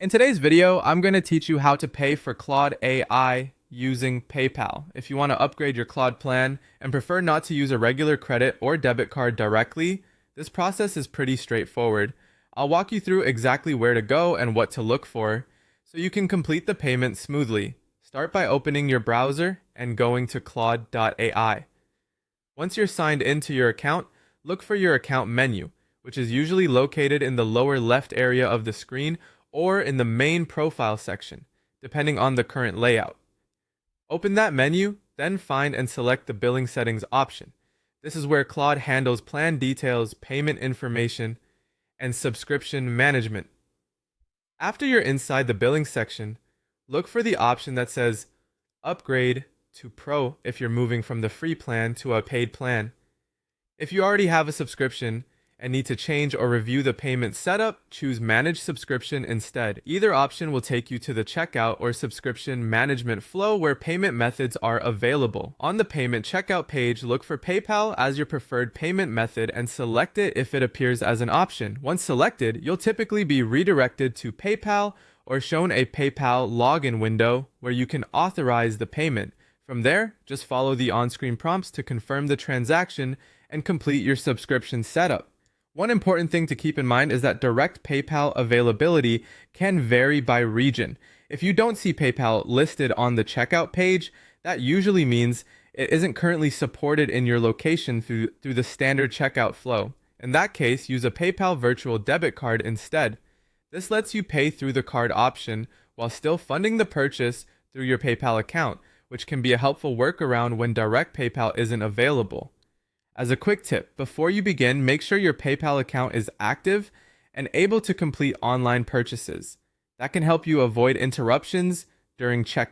In today's video, I'm going to teach you how to pay for Claude AI using PayPal. If you want to upgrade your Claude plan and prefer not to use a regular credit or debit card directly, this process is pretty straightforward. I'll walk you through exactly where to go and what to look for so you can complete the payment smoothly. Start by opening your browser and going to Claude.ai. Once you're signed into your account, look for your account menu, which is usually located in the lower left area of the screen or in the main profile section, depending on the current layout. Open that menu, then find and select the billing settings option. This is where Claude handles plan details, payment information, and subscription management. After you're inside the billing section, look for the option that says Upgrade to Pro if you're moving from the free plan to a paid plan. If you already have a subscription and need to change or review the payment setup, choose Manage Subscription instead. Either option will take you to the checkout or subscription management flow where payment methods are available. On the payment checkout page, look for PayPal as your preferred payment method and select it if it appears as an option. Once selected, you'll typically be redirected to PayPal or shown a PayPal login window where you can authorize the payment. From there, just follow the on-screen prompts to confirm the transaction and complete your subscription setup. One important thing to keep in mind is that direct PayPal availability can vary by region. If you don't see PayPal listed on the checkout page, that usually means it isn't currently supported in your location through the standard checkout flow. In that case, use a PayPal virtual debit card instead. This lets you pay through the card option while still funding the purchase through your PayPal account, which can be a helpful workaround when direct PayPal isn't available. As a quick tip, before you begin, make sure your PayPal account is active and able to complete online purchases. That can help you avoid interruptions during checkout.